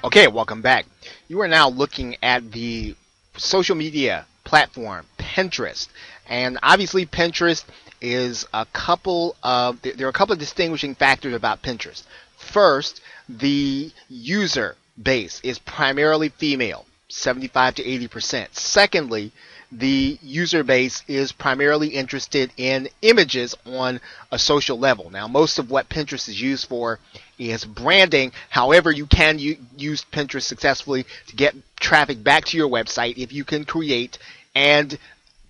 Okay, welcome back. You are now looking at the social media platform, Pinterest. And obviously Pinterest is there are a couple of distinguishing factors about Pinterest. First, the user base is primarily female, 75 to 80%. Secondly, the user base is primarily interested in images on a social level. Now, most of what Pinterest is used for is branding. However, you can use Pinterest successfully to get traffic back to your website if you can create and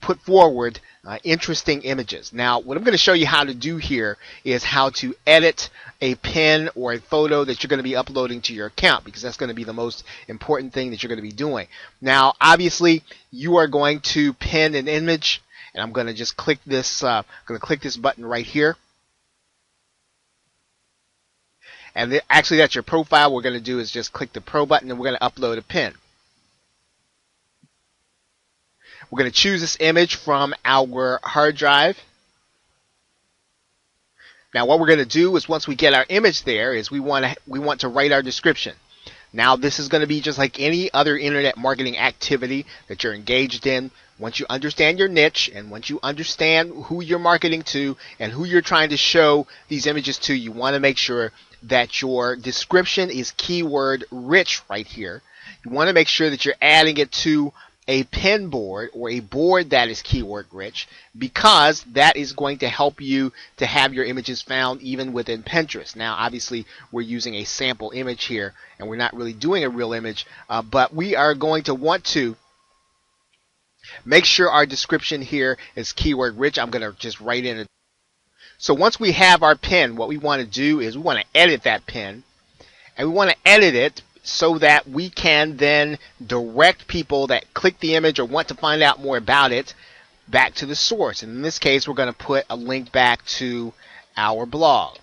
put forward interesting images. Now, what I'm going to show you how to do here is how to edit a pin or a photo that you're going to be uploading to your account, because that's going to be the most important thing that you're going to be doing. Now, obviously, you are going to pin an image, and I'm going to just click this. I'm going to click this button right here. And actually, that's your profile. What we're going to do is just click the Pro button, and we're going to upload a pin. We're going to choose this image from our hard drive. Now, what we're going to do is once we get our image there, is we want to write our description. Now, this is going to be just like any other internet marketing activity that you're engaged in. Once you understand your niche and once you understand who you're marketing to and who you're trying to show these images to, you want to make sure that your description is keyword rich right here. You want to make sure that you're adding it to a pin board or a board that is keyword rich, because that is going to help you to have your images found even within Pinterest. Now, obviously, we're using a sample image here and we're not really doing a real image, but we are going to want to make sure our description here is keyword rich. I'm going to just write in it. So once we have our pin, what we want to do is we want to edit that pin, and we want to edit it so that we can then direct people that click the image or want to find out more about it back to the source. And in this case, we're going to put a link back to our blog.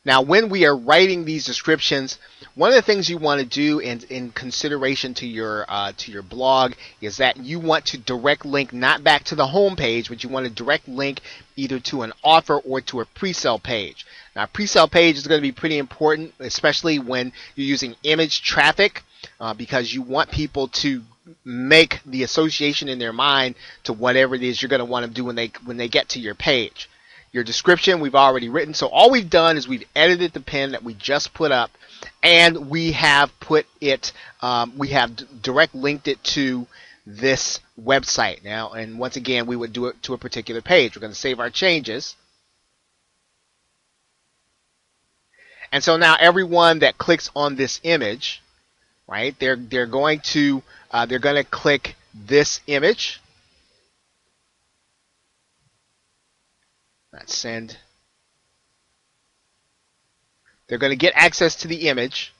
Now, when we are writing these descriptions, one of the things you want to do in consideration to your blog is that you want to direct link not back to the home page, but you want to direct link either to an offer or to a pre-sale page. Now, a pre-sale page is going to be pretty important, especially when you're using image traffic, because you want people to make the association in their mind to whatever it is you're going to want to do when they get to your page. Your description we've already written, so all we've done is we've edited the pin that we just put up, and we have put it, we have direct linked it to this website. Now, and once again, we would do it to a particular page. We're going to save our changes. And so now everyone that clicks on this image, right, they're going to click this image. Let's send. They're going to get access to the image,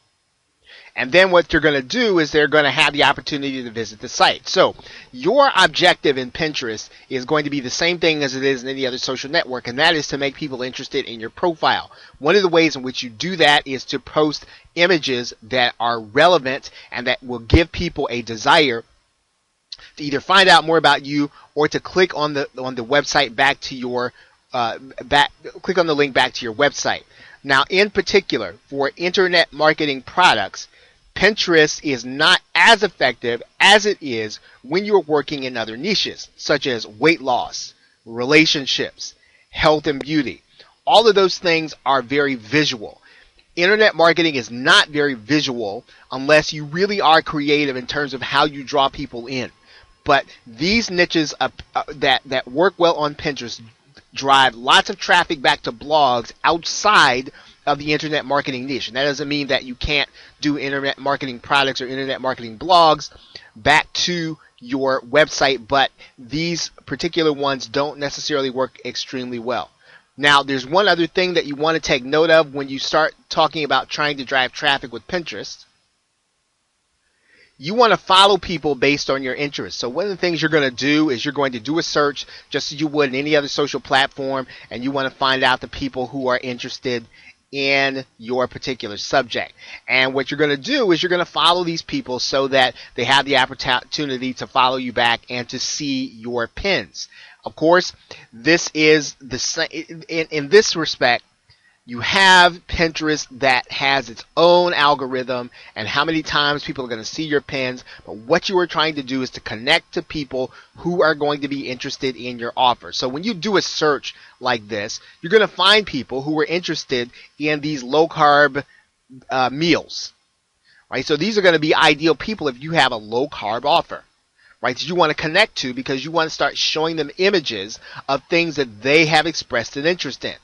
and then what they're going to do is they're going to have the opportunity to visit the site. So your objective in Pinterest is going to be the same thing as it is in any other social network, and that is to make people interested in your profile. One of the ways in which you do that is to post images that are relevant and that will give people a desire to either find out more about you or to click on the website back to your click on the link back to your website. Now, in particular, for internet marketing products, Pinterest is not as effective as it is when you're working in other niches, such as weight loss, relationships, health and beauty. All of those things are very visual. Internet marketing is not very visual unless you really are creative in terms of how you draw people in. But these niches that work well on Pinterest drive lots of traffic back to blogs outside of the internet marketing niche. And that doesn't mean that you can't do internet marketing products or internet marketing blogs back to your website, but these particular ones don't necessarily work extremely well. Now, there's one other thing that you want to take note of when you start talking about trying to drive traffic with Pinterest. You want to follow people based on your interests. So one of the things you're going to do is you're going to do a search just as you would in any other social platform, and you want to find out the people who are interested in your particular subject. And what you're going to do is you're going to follow these people so that they have the opportunity to follow you back and to see your pins. Of course, this is the same in this respect. You have Pinterest that has its own algorithm and how many times people are going to see your pins. But what you are trying to do is to connect to people who are going to be interested in your offer. So when you do a search like this, you're going to find people who are interested in these low carb meals, right? So these are going to be ideal people if you have a low carb offer, right, that you want to connect to, because you want to start showing them images of things that they have expressed an interest in.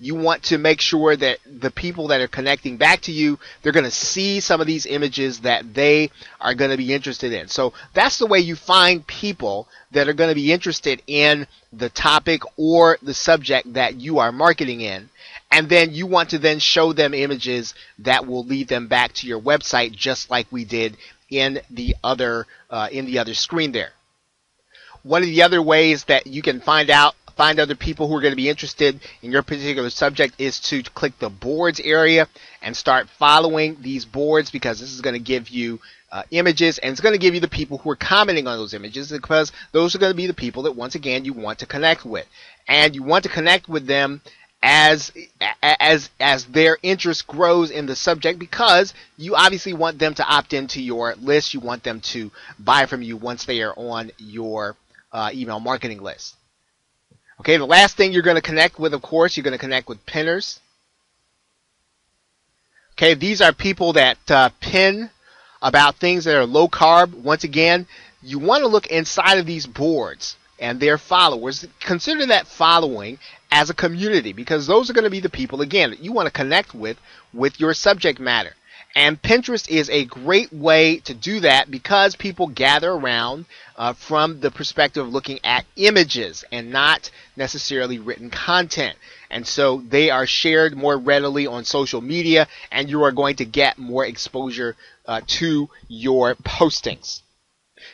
You want to make sure that the people that are connecting back to you, they're going to see some of these images that they are going to be interested in. So that's the way you find people that are going to be interested in the topic or the subject that you are marketing in. And then you want to then show them images that will lead them back to your website, just like we did in the other screen there. One of the other ways that you can find other people who are going to be interested in your particular subject is to click the boards area and start following these boards, because this is going to give you images, and it's going to give you the people who are commenting on those images, because those are going to be the people that, once again, you want to connect with. And you want to connect with them as their interest grows in the subject, because you obviously want them to opt into your list. You want them to buy from you once they are on your email marketing list. Okay, the last thing you're going to connect with, of course, you're going to connect with pinners. Okay, these are people that pin about things that are low carb. Once again, you want to look inside of these boards and their followers. Consider that following as a community, because those are going to be the people, again, that you want to connect with your subject matter. And Pinterest is a great way to do that, because people gather around from the perspective of looking at images and not necessarily written content. And so they are shared more readily on social media, and you are going to get more exposure to your postings.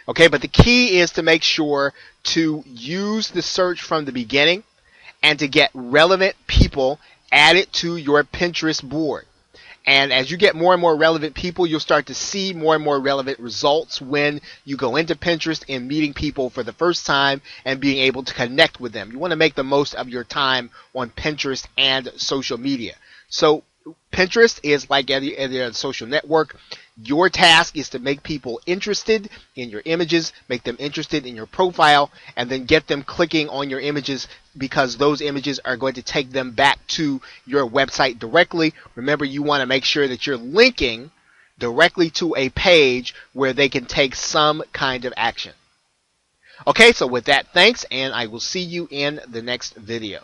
Okay, but the key is to make sure to use the search from the beginning and to get relevant people added to your Pinterest board. And as you get more and more relevant people, you'll start to see more and more relevant results when you go into Pinterest and meeting people for the first time and being able to connect with them. You want to make the most of your time on Pinterest and social media. So Pinterest is like any other social network. Your task is to make people interested in your images, make them interested in your profile, and then get them clicking on your images, because those images are going to take them back to your website directly. Remember, you want to make sure that you're linking directly to a page where they can take some kind of action. Okay, so with that, thanks, and I will see you in the next video.